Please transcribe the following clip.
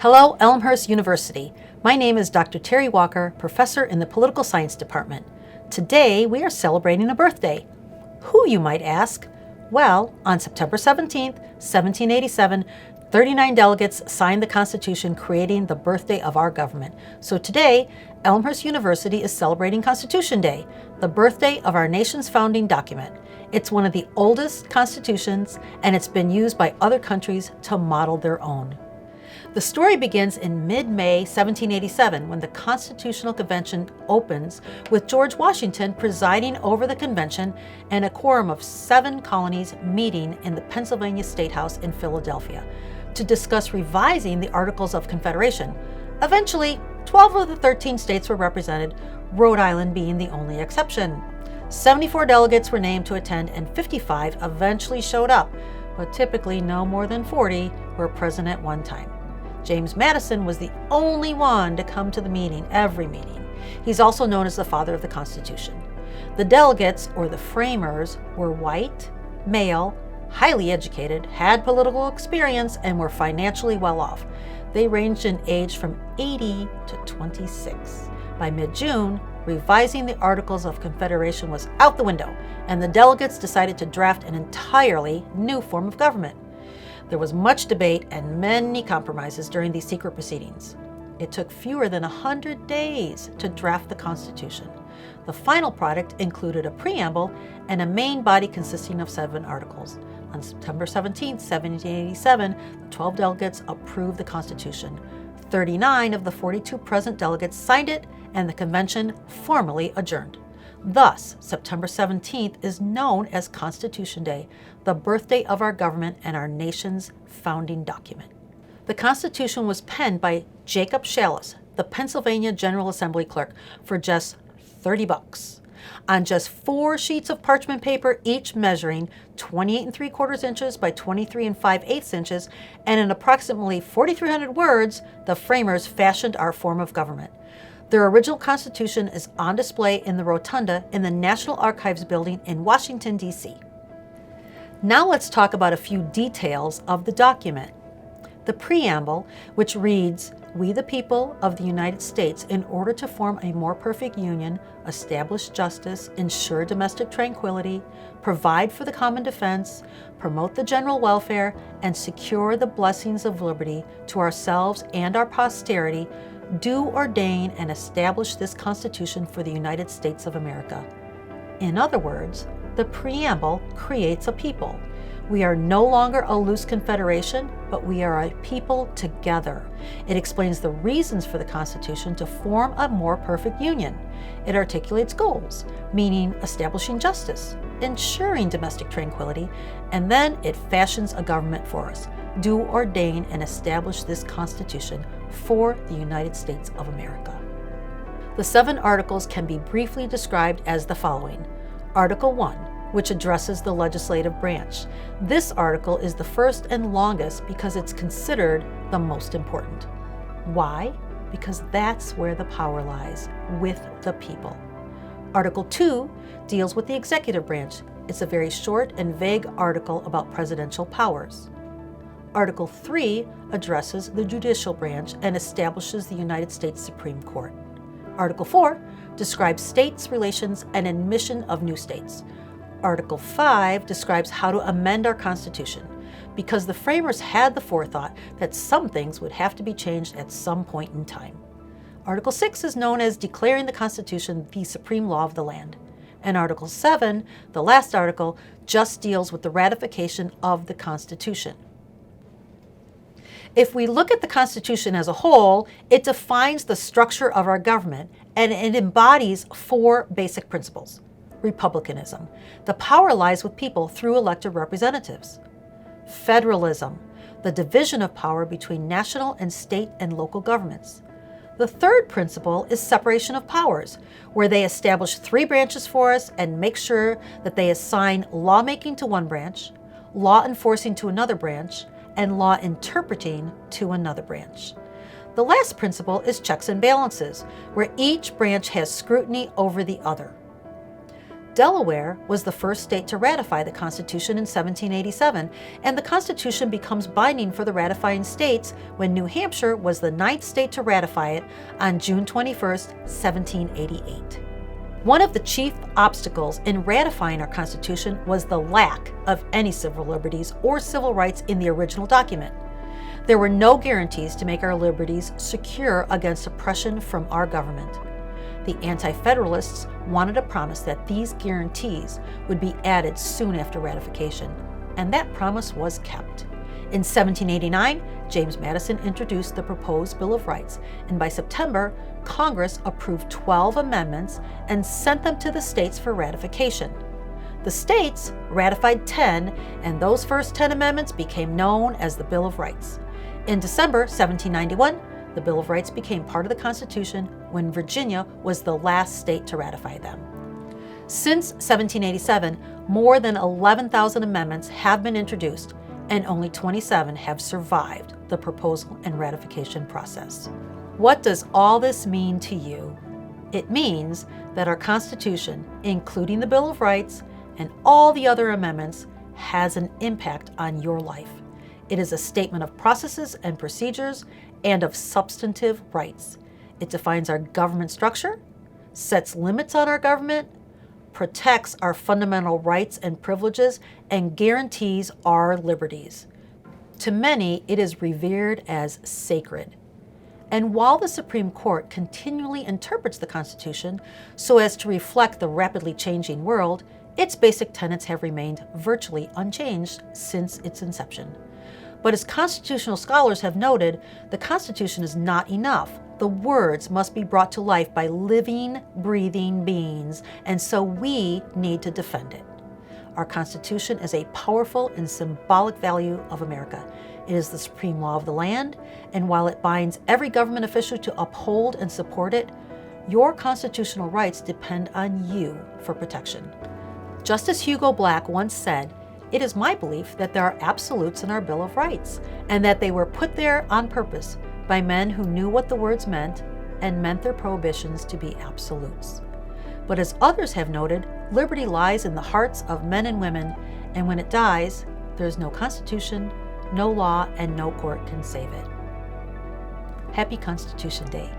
Hello, Elmhurst University. My name is Dr. Teri Walker, professor in the Political Science Department. Today, we are celebrating a birthday. Who, you might ask? Well, on September 17th, 1787, 39 delegates signed the Constitution creating the birthday of our government. So today, Elmhurst University is celebrating Constitution Day, the birthday of our nation's founding document. It's one of the oldest constitutions, and it's been used by other countries to model their own. The story begins in mid-May 1787 when the Constitutional Convention opens with George Washington presiding over the convention and a quorum of 7 colonies meeting in the Pennsylvania State House in Philadelphia to discuss revising the Articles of Confederation. Eventually, 12 of the 13 states were represented, Rhode Island being the only exception. 74 delegates were named to attend and 55 eventually showed up, but typically no more than 40 were present at one time. James Madison was the only one to come to the meeting, every meeting. He's also known as the father of the Constitution. The delegates, or the framers, were white, male, highly educated, had political experience, and were financially well off. They ranged in age from 80 to 26. By mid-June, revising the Articles of Confederation was out the window, and the delegates decided to draft an entirely new form of government. There was much debate and many compromises during these secret proceedings. It took fewer than 100 days to draft the Constitution. The final product included a preamble and a main body consisting of 7 articles. On September 17, 1787, the 12 delegates approved the Constitution. 39 of the 42 present delegates signed it, and the convention formally adjourned. Thus, September 17th is known as Constitution Day, the birthday of our government and our nation's founding document. The Constitution was penned by Jacob Shallis, the Pennsylvania General Assembly clerk, for just $30. On just 4 sheets of parchment paper, each measuring 28 3/4 inches by 23 5/8 inches, and in approximately 4,300 words, the framers fashioned our form of government. Their original Constitution is on display in the Rotunda in the National Archives building in Washington, D.C. Now let's talk about a few details of the document. The Preamble, which reads, "We the people of the United States, in order to form a more perfect union, establish justice, ensure domestic tranquility, provide for the common defense, promote the general welfare, and secure the blessings of liberty to ourselves and our posterity, do ordain and establish this Constitution for the United States of America." In other words, the Preamble creates a people. We are no longer a loose confederation, but we are a people together. It explains the reasons for the Constitution to form a more perfect union. It articulates goals, meaning establishing justice, ensuring domestic tranquility, and then it fashions a government for us. Do ordain and establish this Constitution for the United States of America. The 7 articles can be briefly described as the following. Article 1, which addresses the legislative branch. This article is the first and longest because it's considered the most important. Why? Because that's where the power lies, with the people. Article 2 deals with the executive branch. It's a very short and vague article about presidential powers. Article 3 addresses the judicial branch and establishes the United States Supreme Court. Article 4 describes states' relations and admission of new states. Article 5 describes how to amend our Constitution, because the framers had the forethought that some things would have to be changed at some point in time. Article 6 is known as declaring the Constitution the supreme law of the land. And Article 7, the last article, just deals with the ratification of the Constitution. If we look at the Constitution as a whole, it defines the structure of our government, and it embodies 4 basic principles. Republicanism. The power lies with people through elected representatives. Federalism. The division of power between national and state and local governments. The third principle is separation of powers, where they establish 3 branches for us and make sure that they assign lawmaking to one branch, law enforcing to another branch, and law interpreting to another branch. The last principle is checks and balances, where each branch has scrutiny over the other. Delaware was the first state to ratify the Constitution in 1787, and the Constitution becomes binding for the ratifying states when New Hampshire was the 9th state to ratify it on June 21, 1788. One of the chief obstacles in ratifying our Constitution was the lack of any civil liberties or civil rights in the original document. There were no guarantees to make our liberties secure against oppression from our government. The Anti-Federalists wanted a promise that these guarantees would be added soon after ratification, and that promise was kept. In 1789, James Madison introduced the proposed Bill of Rights, and by September, Congress approved 12 amendments and sent them to the states for ratification. The states ratified 10, and those first 10 amendments became known as the Bill of Rights. In December 1791, the Bill of Rights became part of the Constitution when Virginia was the last state to ratify them. Since 1787, more than 11,000 amendments have been introduced, and only 27 have survived the proposal and ratification process. What does all this mean to you? It means that our Constitution, including the Bill of Rights and all the other amendments, has an impact on your life. It is a statement of processes and procedures and of substantive rights. It defines our government structure, sets limits on our government, protects our fundamental rights and privileges, and guarantees our liberties. To many, it is revered as sacred. And while the Supreme Court continually interprets the Constitution so as to reflect the rapidly changing world, its basic tenets have remained virtually unchanged since its inception. But as constitutional scholars have noted, the Constitution is not enough. The words must be brought to life by living, breathing beings, and so we need to defend it. Our Constitution is a powerful and symbolic value of America. It is the supreme law of the land, and while it binds every government official to uphold and support it, your constitutional rights depend on you for protection. Justice Hugo Black once said, "It is my belief that there are absolutes in our Bill of Rights, and that they were put there on purpose by men who knew what the words meant and meant their prohibitions to be absolutes." But as others have noted, liberty lies in the hearts of men and women, and when it dies, there is no Constitution, no law, and no court can save it. Happy Constitution Day.